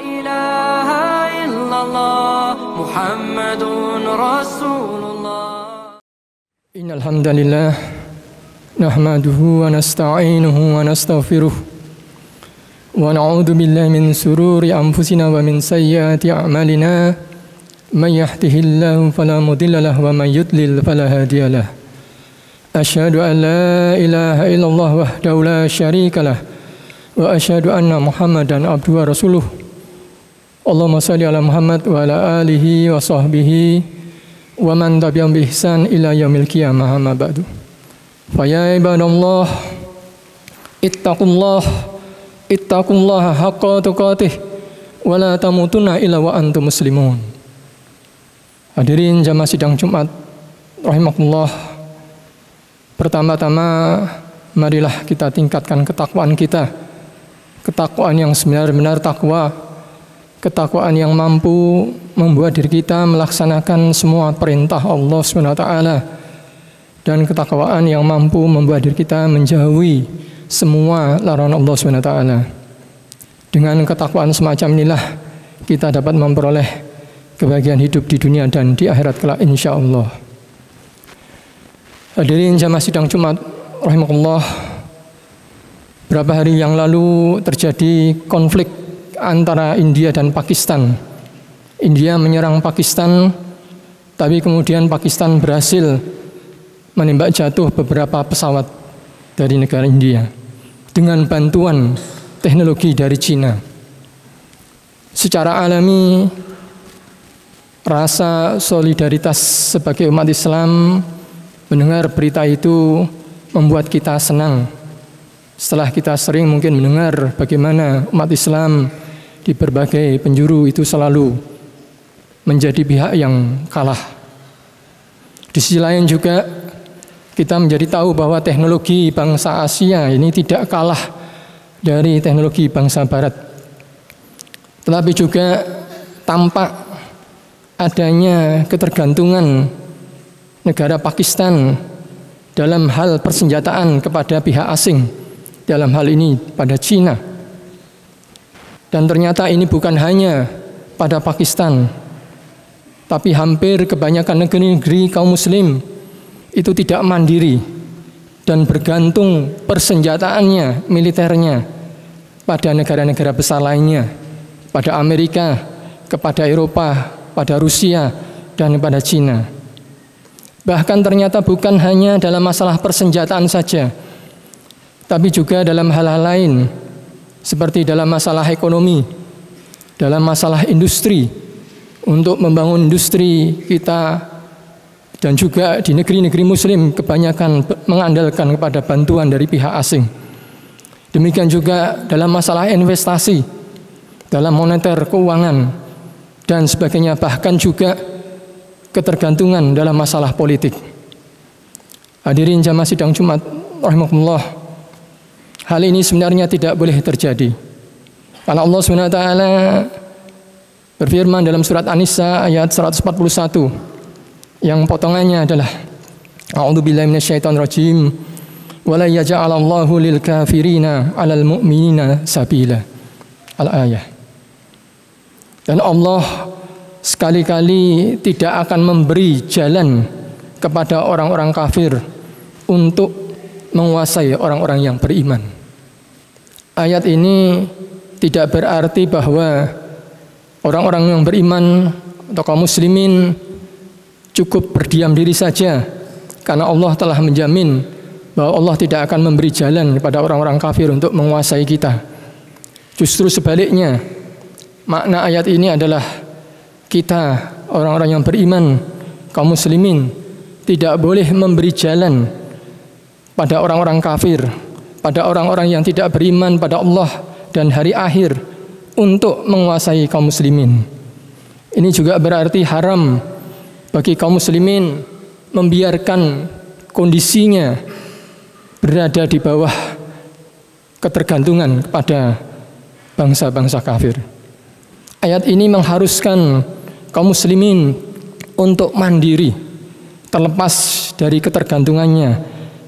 إله إلا الله محمد رسول الله. إن الحمد لله نحمده ونستعينه ونستغفره ونعوذ بالله من شرور أنفسنا ومن سيئات أعمالنا من يهده الله فلا مضل له ومن يضلل فلا هادي له أشهد أن لا إله إلا الله وحده لا شريك له وأشهد أن محمدا عبده ورسوله اللهم صل على محمد وعلى آله وصحبه ومن تبعهم بإحسان إلى يوم القيامة أما بعد فيا عباد الله اتقوا الله حق تقاته ولا تموتن إلا وأنتم مسلمون. Hadirin jamaah sidang Jumat rahimakumullah. Pertama-tama marilah kita tingkatkan ketakwaan kita. Ketakwaan yang benar-benar takwa. Ketakwaan yang mampu membuat diri kita melaksanakan semua perintah Allah SWT, dan ketakwaan yang mampu membuat diri kita menjauhi semua larangan Allah SWT. Dengan ketakwaan semacam inilah kita dapat memperoleh kebahagiaan hidup di dunia dan di akhirat kelak insyaallah. Hadirin jamaah sidang Jumat rahimakumullah. Beberapa hari yang lalu terjadi konflik antara India dan Pakistan. India menyerang Pakistan, tapi kemudian Pakistan berhasil menembak jatuh beberapa pesawat dari negara India dengan bantuan teknologi dari Cina. Secara alami, rasa solidaritas sebagai umat Islam mendengar berita itu membuat kita senang. Setelah kita sering mungkin mendengar bagaimana umat Islam di berbagai penjuru itu selalu menjadi pihak yang kalah. Di sisi lain juga kita menjadi tahu bahwa teknologi bangsa Asia ini tidak kalah dari teknologi bangsa Barat. Tetapi juga tampak adanya ketergantungan negara Pakistan dalam hal persenjataan kepada pihak asing, dalam hal ini pada Cina. Dan ternyata ini bukan hanya pada Pakistan, tapi hampir kebanyakan negeri-negeri kaum muslim itu tidak mandiri dan bergantung persenjataannya, militernya pada negara-negara besar lainnya, pada Amerika, kepada Eropa, pada Rusia, dan pada Cina. Bahkan ternyata bukan hanya dalam masalah persenjataan saja, tapi juga dalam hal-hal lain, seperti dalam masalah ekonomi, dalam masalah industri, untuk membangun industri kita, dan juga di negeri-negeri muslim kebanyakan mengandalkan kepada bantuan dari pihak asing. Demikian juga dalam masalah investasi, dalam moneter, keuangan, dan sebagainya, bahkan juga ketergantungan dalam masalah politik. Hadirin jamaah sidang Jumat rahimakumullah, hal ini sebenarnya tidak boleh terjadi. Karena Allah SWT berfirman dalam surat An-Nisa ayat 141, yang potongannya adalah A'udzubillahi minasyaitonirrajim wala yaj'alallahu lil kafirina 'alal mu'minina sabila. Al-ayah. Dan Allah sekali-kali tidak akan memberi jalan kepada orang-orang kafir untuk menguasai orang-orang yang beriman. Ayat ini tidak berarti bahwa orang-orang yang beriman atau kaum muslimin cukup berdiam diri saja, karena Allah telah menjamin bahwa Allah tidak akan memberi jalan kepada orang-orang kafir untuk menguasai kita. Justru sebaliknya, makna ayat ini adalah kita, orang-orang yang beriman, kaum muslimin, tidak boleh memberi jalan pada orang-orang kafir, pada orang-orang yang tidak beriman pada Allah dan hari akhir untuk menguasai kaum muslimin. Ini juga berarti haram bagi kaum muslimin membiarkan kondisinya berada di bawah ketergantungan kepada bangsa-bangsa kafir. Ayat ini mengharuskan kaum muslimin untuk mandiri, terlepas dari ketergantungannya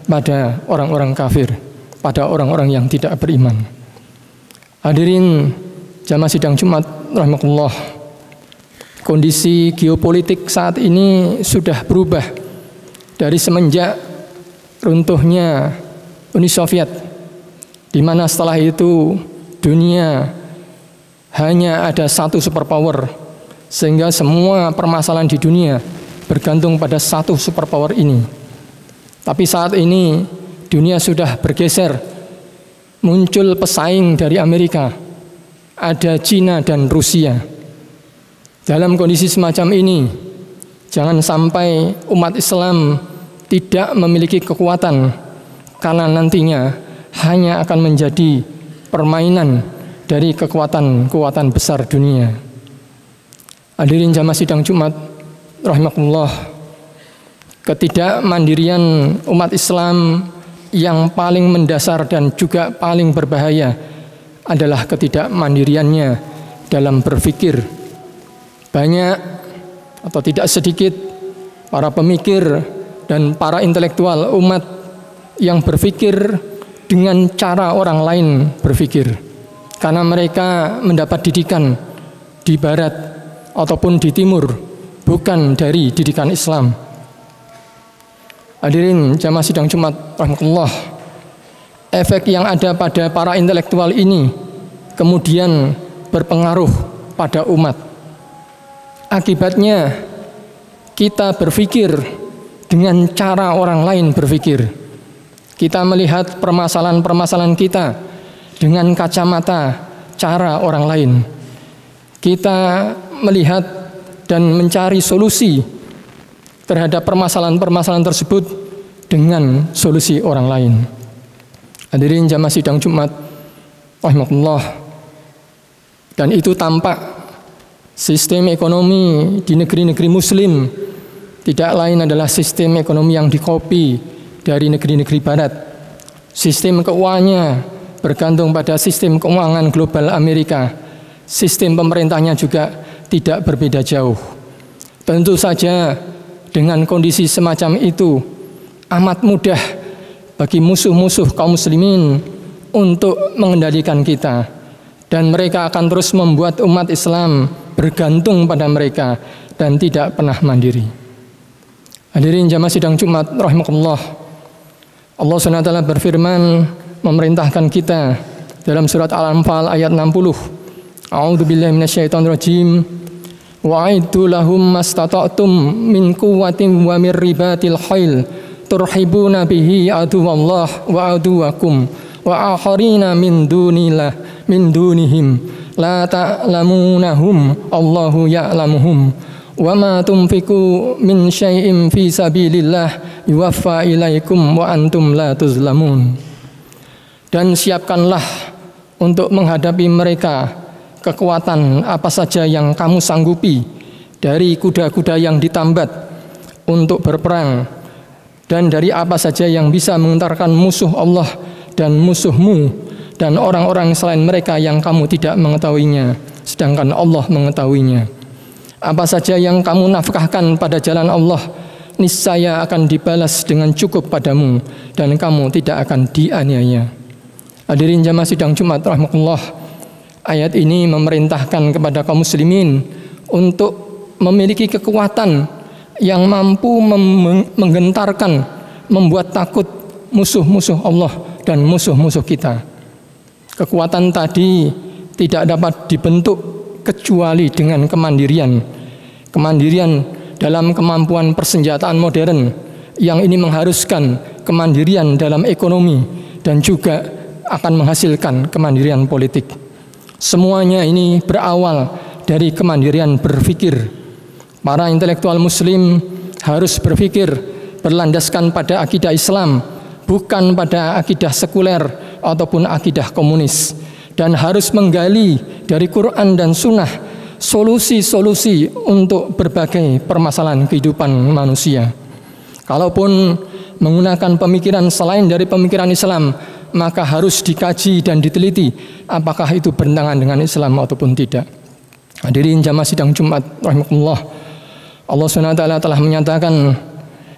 pada orang-orang kafir, pada orang-orang yang tidak beriman. Hadirin Jamaah sidang Jumat rahimakumullah, kondisi geopolitik saat ini sudah berubah dari semenjak runtuhnya Uni Soviet, di mana setelah itu dunia hanya ada satu superpower, sehingga semua permasalahan di dunia bergantung pada satu superpower ini. Tapi saat ini dunia sudah bergeser, muncul pesaing dari Amerika, ada Cina dan Rusia. Dalam kondisi semacam ini, jangan sampai umat Islam tidak memiliki kekuatan, karena nantinya hanya akan menjadi permainan dari kekuatan-kekuatan besar dunia. Hadirin jamaah sidang Jumat rahimakumullah, ketidakmandirian umat Islam yang paling mendasar dan juga paling berbahaya adalah ketidakmandiriannya dalam berpikir. Banyak atau tidak sedikit para pemikir dan para intelektual umat yang berpikir dengan cara orang lain berpikir, karena mereka mendapat didikan di barat ataupun di timur, bukan dari didikan Islam. Hadirin jamaah sidang Jumat rahimakumullah, efek yang ada pada para intelektual ini kemudian berpengaruh pada umat. Akibatnya kita berpikir dengan cara orang lain berpikir. Kita melihat permasalahan-permasalahan kita dengan kacamata cara orang lain. Kita melihat dan mencari solusi terhadap permasalahan-permasalahan tersebut dengan solusi orang lain. Hadirin jamaah sidang Jumat rahimakumullah, dan itu tampak sistem ekonomi di negeri-negeri muslim tidak lain adalah sistem ekonomi yang dikopi dari negeri-negeri barat. Sistem keuangannya bergantung pada sistem keuangan global Amerika. Sistem pemerintahnya juga tidak berbeda jauh. Tentu saja dengan kondisi semacam itu amat mudah bagi musuh-musuh kaum muslimin untuk mengendalikan kita, dan mereka akan terus membuat umat Islam bergantung pada mereka dan tidak pernah mandiri. Hadirin jamaah sidang Jumat rahimakumullah, Allah SWT berfirman memerintahkan kita dalam surat Al-Anfal ayat 60. A'udzubillahi minasyaitonirrajim. Wa'iddu lahum mastata'tum min quwwatin wa min ribatil khail turhibuna bihi aduwallah wa aduwakum wa akharina min dunihim la ta'lamunahum Allahu ya'lamuhum. Wa ma tunfiqu min syai'in fi sabilillah yuwaffa ilaikum wa antum la tuzlamun. Dan siapkanlah untuk menghadapi mereka kekuatan apa saja yang kamu sanggupi dari kuda-kuda yang ditambat untuk berperang, dan dari apa saja yang bisa mengentarkan musuh Allah dan musuhmu dan orang-orang selain mereka yang kamu tidak mengetahuinya, sedangkan Allah mengetahuinya. Apa saja yang kamu nafkahkan pada jalan Allah, niscaya akan dibalas dengan cukup padamu dan kamu tidak akan dianiaya. Hadirin jamaah sidang Jumat rahimakumullah, ayat ini memerintahkan kepada kaum muslimin untuk memiliki kekuatan yang mampu menggentarkan, membuat takut musuh-musuh Allah dan musuh-musuh kita. Kekuatan tadi tidak dapat dibentuk kecuali dengan kemandirian. Kemandirian dalam kemampuan persenjataan modern, yang ini mengharuskan kemandirian dalam ekonomi dan juga akan menghasilkan kemandirian politik. Semuanya ini berawal dari kemandirian berpikir. Para intelektual muslim harus berpikir berlandaskan pada akidah Islam, bukan pada akidah sekuler ataupun akidah komunis, dan harus menggali dari Quran dan Sunnah solusi-solusi untuk berbagai permasalahan kehidupan manusia. Kalaupun menggunakan pemikiran selain dari pemikiran Islam, maka harus dikaji dan diteliti apakah itu bertentangan dengan Islam ataupun tidak. Hadirin jamaah sidang Jumat rahimakumullah, Allah SWT telah menyatakan,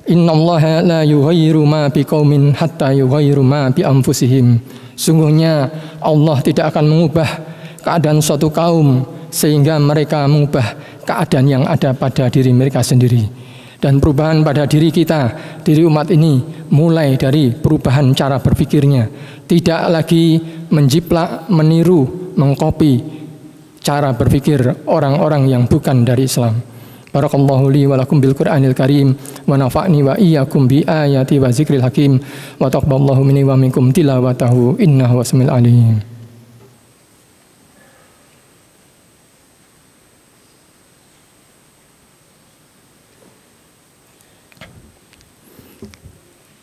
innallaha la yughayyiru ma biqaumin hatta yughayyiru ma bi anfusihim. Sungguhnya Allah tidak akan mengubah keadaan suatu kaum sehingga mereka mengubah keadaan yang ada pada diri mereka sendiri. Dan perubahan pada diri kita, diri umat ini mulai dari perubahan cara berpikirnya. Tidak lagi menjiplak, meniru, mengkopi cara berpikir orang-orang yang bukan dari Islam. Barakallahu li wa lakum bil Qur'anil Karim wa nafa'ni wa iyyakum bi ayati wa zikril hakim wa taqabbalallahu minni wa minkum tilawatahu innahu wasmiul alim.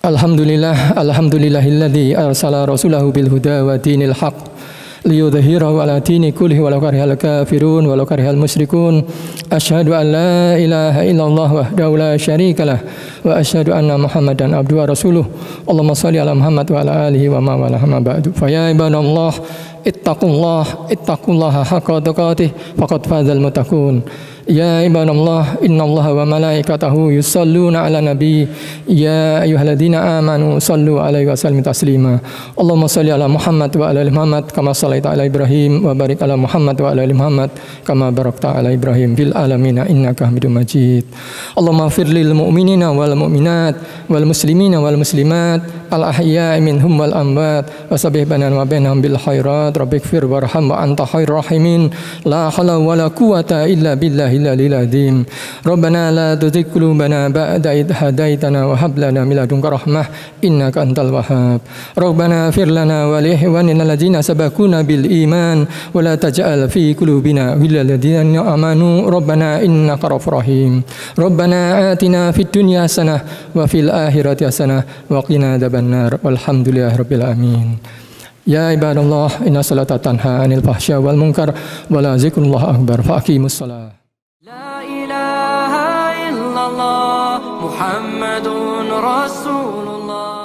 Alhamdulillahilladzi arsala rasulahu bil huda wa dinil haq liyudhhirahu ala dini kullihi walau karihal kafirun walau karihal musyrikun. Asyhadu an la ilaha illallah wahdahu la syarikalah wa asyhadu anna Muhammadan abduhu wa rasuluh. Allahumma shalli ala Muhammad wa ala alihi wa ma wala ma ba'du. Fa ya ibadallah ittaqullaha haqqa tuqatih faqad fazal muttaqun. Ya ibadallah innallaha wa malaikatahu yusalluna ala nabi ya ayyuhalladzina amanu sallu alaihi wa sallimu taslima. Allahumma shalli ala Muhammad wa ala ali Muhammad kama shallaita ala Ibrahim wa barik ala Muhammad wa ala ali Muhammad kama barakta ala Ibrahim fil alamin innaka Hamidum Majid. Allahumma ighfir lil mu'minina wal mu'minat wal muslimina wal muslimat al ahya'i minhum wal amwat wa sabbih bainana wa bainahum bil khairat rabbighfir warham wa anta khairur rahimin la haula wala quwata illa billah Iladim. Rabbana la tuzigh qulubana ba'da idh hadaitana wa hab lana min ladunka rahmah innaka antal wahhab. Rabbana ighfir lana wa li ikhwanina alladzina sabaquna bil iman wa la taj'al fi qulubina ghillan lil ladzina amanu rabbana innaka ra'ufur rahim. Rabbana atina fid dunya hasanah wa fil akhirati hasanah wa qina adzabannar. Walhamdulillahirabbil alamin. Ya ibadallah inna salata tanha 'anil fahsya wal munkar wa la zikrullah akbar fa aqimus shalah. La ilaha illallah Muhammadun Rasulullah.